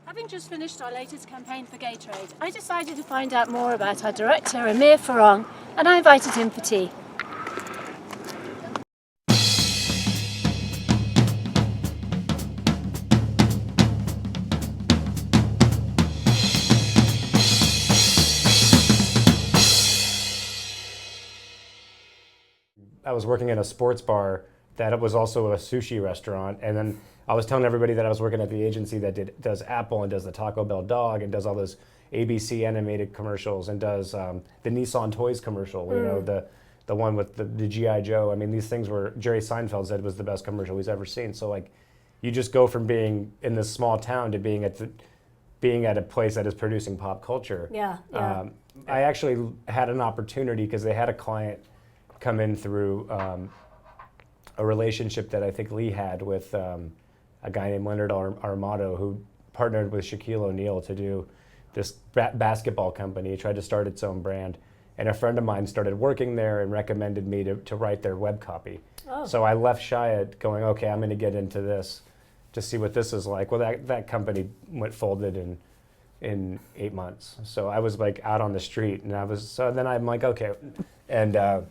Having just finished our latest campaign for Gatorade, I decided to find out more about our director, Amir Farhang, and I invited him for tea. I was working in a sports bar that was also a sushi restaurant, and then I was telling everybody that I was working at the agency that does Apple and does the Taco Bell dog and does all those ABC animated commercials and does the Nissan Toys commercial, you know, the one with the G.I. Joe. I mean, these things were, Jerry Seinfeld said was the best commercial he's ever seen. So like, you just go from being in this small town to being at a place that is producing pop culture. Yeah. I actually had an opportunity because they had a client come in through a relationship that I think Lee had with a guy named Leonard Armato, who partnered with Shaquille O'Neal to do this basketball company. He tried to start its own brand. And a friend of mine started working there and recommended me to write their web copy. Oh. So I left Shia going, okay, I'm going to get into this to see what this is like. Well, that company folded in 8 months. So I was like out on the street, and so then I'm like, okay. And I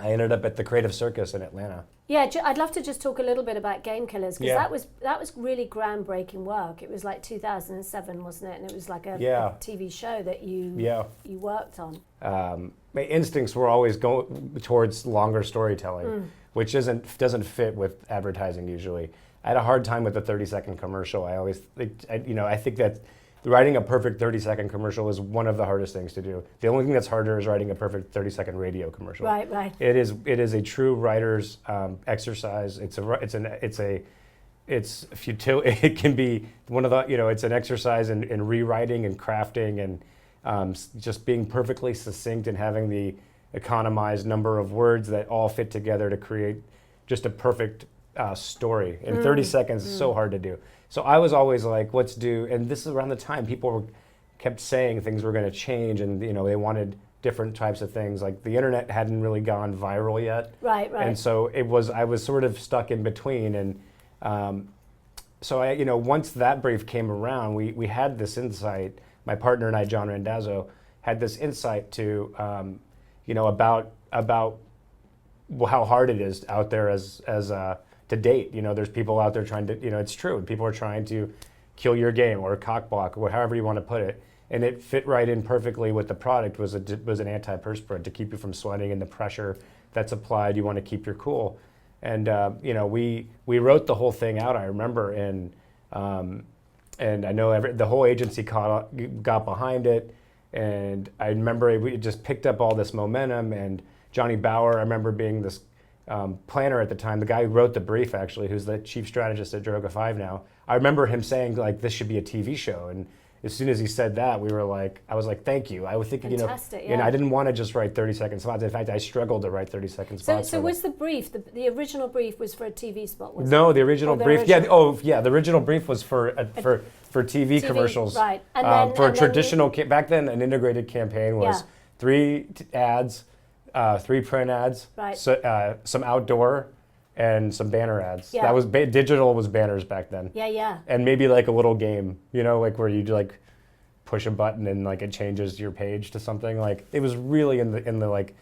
ended up at the Creative Circus in Atlanta. Yeah, I'd love to just talk a little bit about Game Killers, because Yeah. that was really groundbreaking work. It was like 2007, wasn't it? And it was like a TV show that you worked on. My instincts were always going towards longer storytelling, which doesn't fit with advertising usually. I had a hard time with the 30-second commercial. I think that writing a perfect 30-second commercial is one of the hardest things to do. The only thing that's harder is writing a perfect 30-second radio commercial. Right. It is a true writer's exercise. It's futile. It can be one of the, it's an exercise in rewriting and crafting and just being perfectly succinct and having the economized number of words that all fit together to create just a perfect story. In 30 seconds is so hard to do. So I was always like, let's do, and this is around the time people kept saying things were going to change, and they wanted different types of things. Like the internet hadn't really gone viral yet. Right. And so I was sort of stuck in between, and so once that brief came around, we had this insight. My partner and I, John Randazzo, had this insight to, about how hard it is out there as to date. There's people out there trying to, it's true. People are trying to kill your game or cockblock or however you want to put it. And it fit right in perfectly with the product was an antiperspirant to keep you from sweating, and the pressure that's applied, you want to keep your cool. And, we wrote the whole thing out, I remember, and I know the whole agency got behind it. And I remember we just picked up all this momentum, and Johnny Bauer, I remember being this planner at the time, the guy who wrote the brief actually, who's the chief strategist at Droga 5 now. I remember him saying like, this should be a TV show. And as soon as he said that, I was like, thank you. I was thinking, Fantastic, I didn't want to just write 30-second spots. In fact, I struggled to write 30-second spots. So was the brief, the original brief was for a TV spot, wasn't No, it? the original brief, the original brief was for TV commercials. Right. Back then an integrated campaign was 3 ads, 3 print ads, right. Some outdoor, and some banner ads. Yeah. That was digital was banners back then. Yeah. And maybe like a little game, like where you like push a button and like it changes your page to something. Like it was really in the like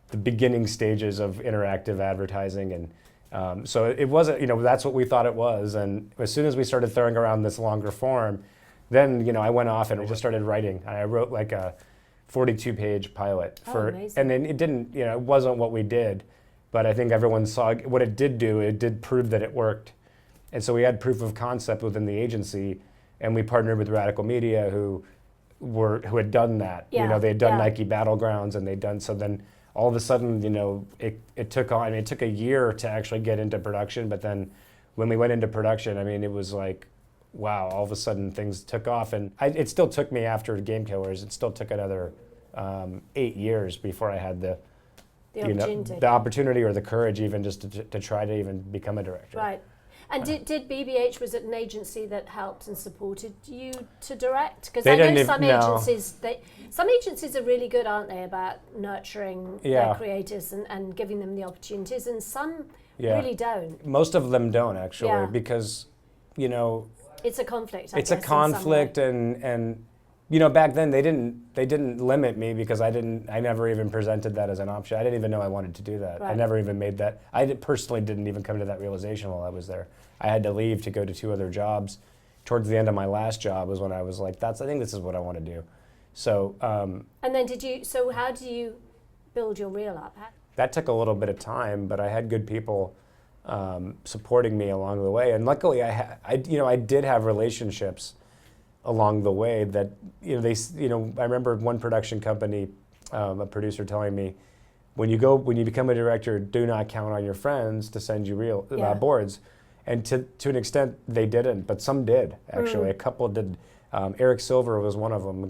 the beginning stages of interactive advertising, and so it wasn't. That's what we thought it was. And as soon as we started throwing around this longer form, then I went off and just started writing. I wrote like a 42-page pilot amazing. And then it didn't, it wasn't what we did, but I think everyone saw what it did do. It did prove that it worked. And so we had proof of concept within the agency, and we partnered with Radical Media who had done that. Yeah. They had done Nike Battlegrounds, and so then all of a sudden, it took on. It took a year to actually get into production, but then when we went into production, it was like, wow, all of a sudden things took off. And it still took me, after Game Killers, it still took another 8 years before I had the opportunity or the courage even just to try to even become a director. Right. And did BBH, was it an agency that helped and supported you to direct? Because I know some agencies are really good, aren't they, about nurturing their creators and giving them the opportunities, and some really don't. Most of them don't, actually, because It's a conflict. It's a conflict, and back then they didn't limit me because I never even presented that as an option. I didn't even know I wanted to do that. Right. I never even made that. Personally didn't even come to that realization while I was there. I had to leave to go to 2 other jobs. Towards the end of my last job was when I was like, I think this is what I want to do. So. And then so how do you build your reel up? That took a little bit of time, but I had good people supporting me along the way, and luckily I did have relationships along the way that I remember one production company, a producer telling me, when you become a director, do not count on your friends to send you boards, and to an extent they didn't, but some did actually. A couple did. Eric Silver was one of them,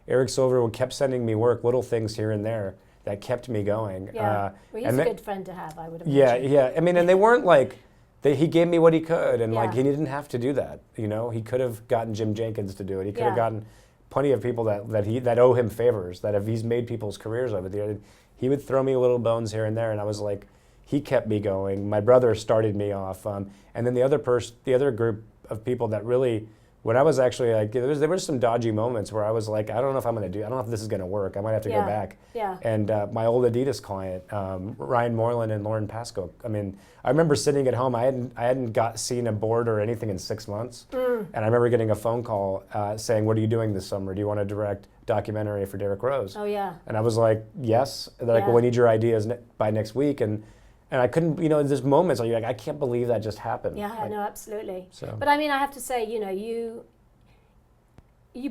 Eric Silver kept sending me work, little things here and there that kept me going. Yeah, well, he's a good friend to have, I would imagine. Yeah. I mean, and they weren't like, he gave me what he could, and he didn't have to do that. He could have gotten Jim Jenkins to do it. He could have gotten plenty of people that owe him favors, that if he's made people's careers over the years. He would throw me little bones here and there, and I was like, he kept me going. My brother started me off, and then the other group of people that really. When I was actually like, there were some dodgy moments where I was like, I don't know if this is going to work. I might have to go back. Yeah. And my old Adidas client, Ryan Moreland and Lauren Pascoe. I mean, I remember sitting at home. I hadn't seen a board or anything in 6 months. And I remember getting a phone call saying, "What are you doing this summer? Do you want to direct a documentary for Derrick Rose?" Oh yeah. And I was like, yes. They're like, well, we need your ideas by next week. And I couldn't, there's moments where you're like, I can't believe that just happened. Yeah, no, absolutely. So. But I mean, I have to say, you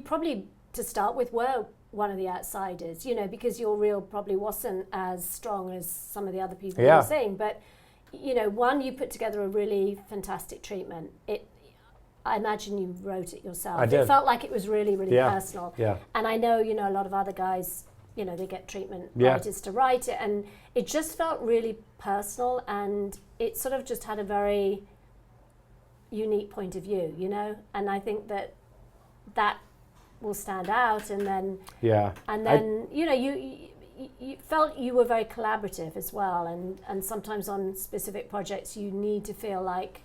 probably, to start with, were one of the outsiders, because your reel probably wasn't as strong as some of the other people you were saying. But, you put together a really fantastic treatment. I imagine you wrote it yourself. I did. It felt like it was really, really personal. Yeah. And I know, a lot of other guys, they get treatment writers to write it, and it just felt really personal, and it sort of just had a very unique point of view, and I think that will stand out, and then you felt you were very collaborative as well, and sometimes on specific projects you need to feel like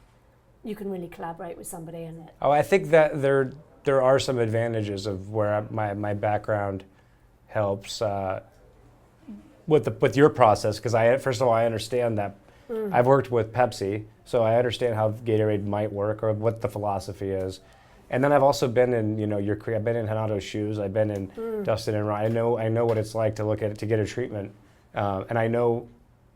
you can really collaborate with somebody in it. Oh, I think that there are some advantages of where my background helps with your process, because first of all I understand that I've worked with Pepsi, so I understand how Gatorade might work or what the philosophy is, and then I've also been in I've been in Hanato's shoes, I've been in Dustin and Ryan. I know what it's like to get a treatment, and I know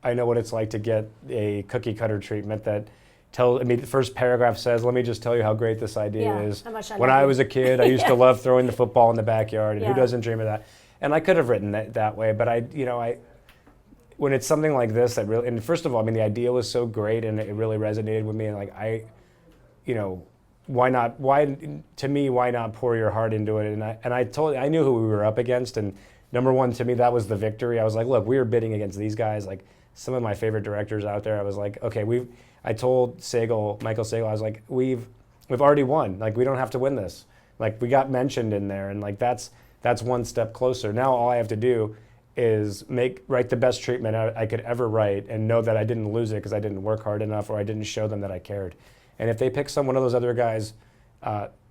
what it's like to get a cookie cutter treatment that. The first paragraph says, "Let me just tell you how great this idea is. When I was a kid, I used to love throwing the football in the backyard, and who doesn't dream of that?" And I could have written that way, but when it's something like this that really, and first of all, the idea was so great and it really resonated with me, and why not pour your heart into it? And I knew who we were up against, and number one, to me, that was the victory. I was like, look, we were bidding against these guys, like some of my favorite directors out there. I was like, okay, I told Michael Sagel, I was like, we've already won. Like, we don't have to win this. Like, we got mentioned in there, and like that's one step closer. Now all I have to do is write the best treatment I could ever write, and know that I didn't lose it because I didn't work hard enough or I didn't show them that I cared. And if they pick one of those other guys,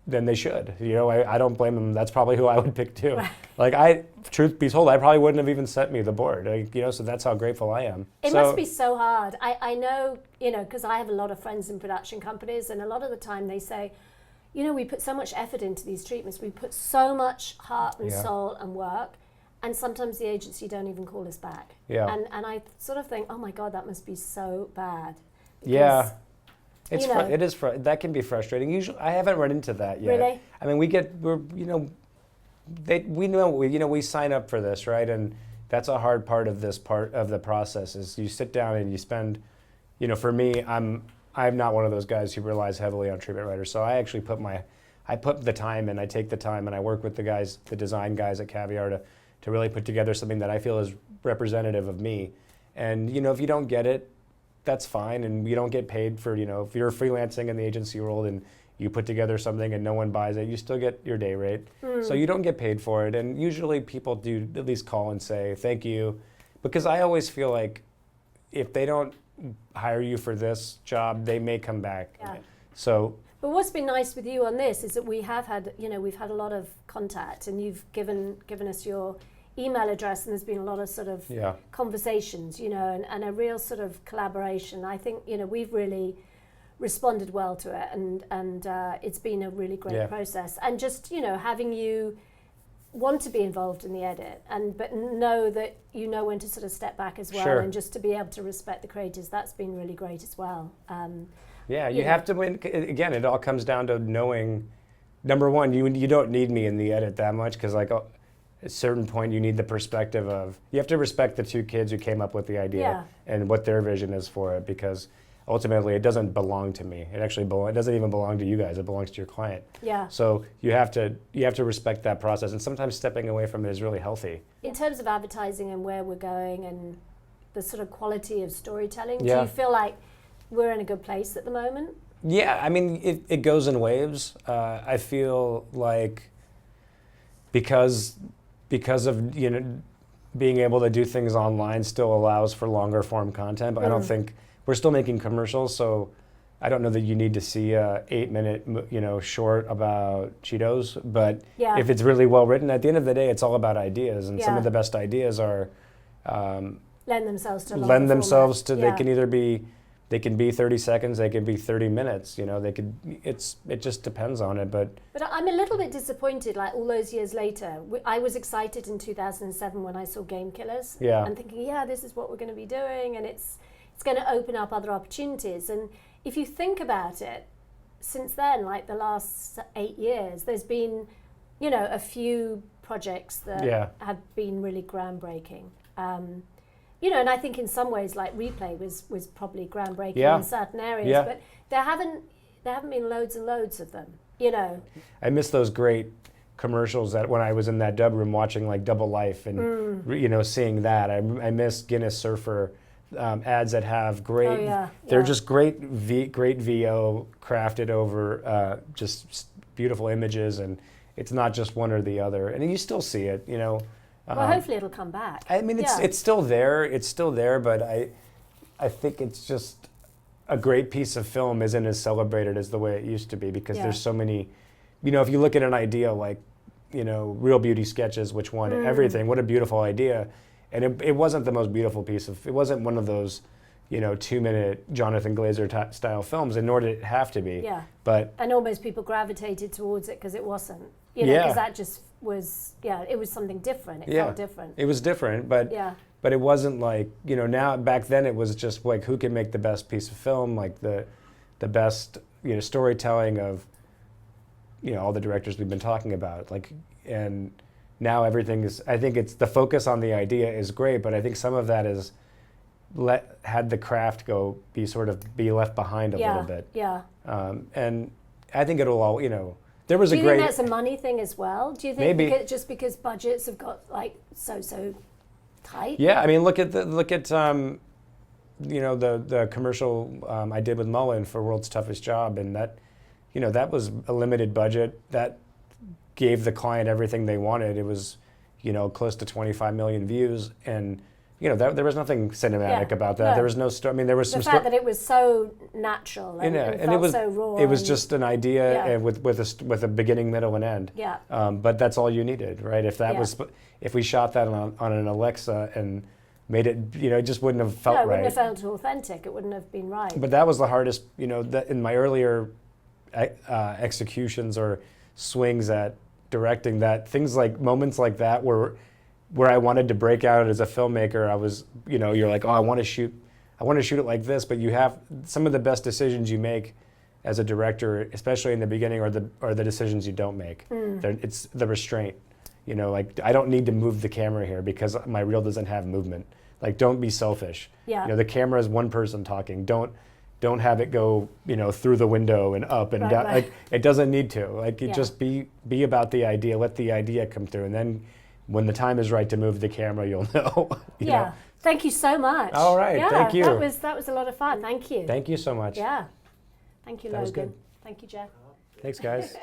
then they should. I don't blame them. That's probably who I would pick too. Like, truth be told, I probably wouldn't have even sent me the board. So that's how grateful I am. It must be so hard. I know, because I have a lot of friends in production companies, and a lot of the time they say, we put so much effort into these treatments. We put so much heart and soul and work, and sometimes the agency don't even call us back. Yeah. And I sort of think, oh my God, that must be so bad. Yeah. That can be frustrating. Usually, I haven't run into that yet. Really? We sign up for this, right? And that's a hard part of this part of the process is you sit down and you spend, for me, I'm not one of those guys who relies heavily on treatment writers. So I actually put the time in, I take the time and I work with the design guys at Caviar to really put together something that I feel is representative of me. And, if you don't get it, that's fine, and you don't get paid for, if you're freelancing in the agency world and you put together something and no one buys it, you still get your day rate. So you don't get paid for it, and usually people do at least call and say thank you, because I always feel like if they don't hire you for this job, they may come back. Yeah. So But what's been nice with you on this is that we have had, we've had a lot of contact, and you've given us your email address, and there's been a lot of sort of conversations, and a real sort of collaboration. I think, we've really responded well to it, and it's been a really great process. And just, having you want to be involved in the edit, but know that you know when to sort of step back as well, and just to be able to respect the creators, that's been really great as well. You have to win. Again, it all comes down to knowing, number one, you don't need me in the edit that much, because like at a certain point you need the perspective of, you have to respect the two kids who came up with the idea and what their vision is for it, because ultimately it doesn't belong to me. It doesn't even belong to you guys. It belongs to your client. Yeah. So you have to respect that process, and sometimes stepping away from it is really healthy. In terms of advertising and where we're going and the sort of quality of storytelling, do you feel like we're in a good place at the moment? Yeah, I mean, it goes in waves. I feel like because of being able to do things online still allows for longer form content, but I don't think we're still making commercials, so I don't know that you need to see a 8-minute short about Cheetos. But if it's really well written, at the end of the day, it's all about ideas, and some of the best ideas are lend themselves to they can be 30 seconds, they can be 30 minutes. It just depends on it. But I'm a little bit disappointed. Like all those years later, I was excited in 2007 when I saw Game Killers, and thinking, this is what we're going to be doing, and it's going to open up other opportunities. And if you think about it, since then, like the last 8 years, there's been, a few projects that have been really groundbreaking. And I think in some ways, like Replay was probably groundbreaking in certain areas, but there haven't been loads and loads of them. I miss those great commercials that when I was in that dub room watching like Double Life and seeing that. I miss Guinness Surfer. Ads that have great, they're just great VO crafted over just beautiful images, and it's not just one or the other, and you still see it, Well, hopefully it'll come back. I mean, it's still there, but I think it's just a great piece of film isn't as celebrated as the way it used to be, because there's so many, if you look at an idea like, Real Beauty Sketches, which won everything, what a beautiful idea. And it wasn't the most beautiful it wasn't one of those, 2-minute Jonathan Glazer style films, and nor did it have to be. Yeah. And almost people gravitated towards it because it wasn't, because that just was, it was something different. It felt different. It was different, but it wasn't like, now, back then it was just like, who can make the best piece of film, like the best, storytelling of, all the directors we've been talking about, and now everything is, I think it's the focus on the idea is great, but I think some of that is had the craft be left behind a little bit. Yeah. And I think it'll all, there was Do you think that's a money thing as well? Do you think maybe just because budgets have got like so tight? Yeah, I mean, look at the commercial I did with Mullen for World's Toughest Job, and that, that was a limited budget that gave the client everything they wanted. It was, close to 25 million views, and there was nothing cinematic about that. No. There was no story. I mean, there was the fact that it was so natural and it was so raw. It was just an idea with a beginning, middle, and end. Yeah. But that's all you needed, right? If we shot that on an Alexa and made it, it just wouldn't have felt right. It wouldn't have felt authentic. It wouldn't have been right. But that was the hardest. That in my earlier executions or swings at directing, that things like moments like that where I wanted to break out as a filmmaker, I was, you're like, oh, I want to shoot it like this, but you have some of the best decisions you make as a director, especially in the beginning, are the decisions you don't make. It's the restraint. I don't need to move the camera here because my reel doesn't have movement. Like, don't be selfish. Yeah. The camera is one person talking. Don't have it go, through the window and up and down. Right. Like, it doesn't need to. Just be about the idea. Let the idea come through, and then when the time is right to move the camera, you'll know. You know? Thank you so much. All right. Thank you. That was a lot of fun. Thank you. Thank you so much. Yeah. Thank you, Logan. That was good. Thank you, Jeff. Thanks, guys.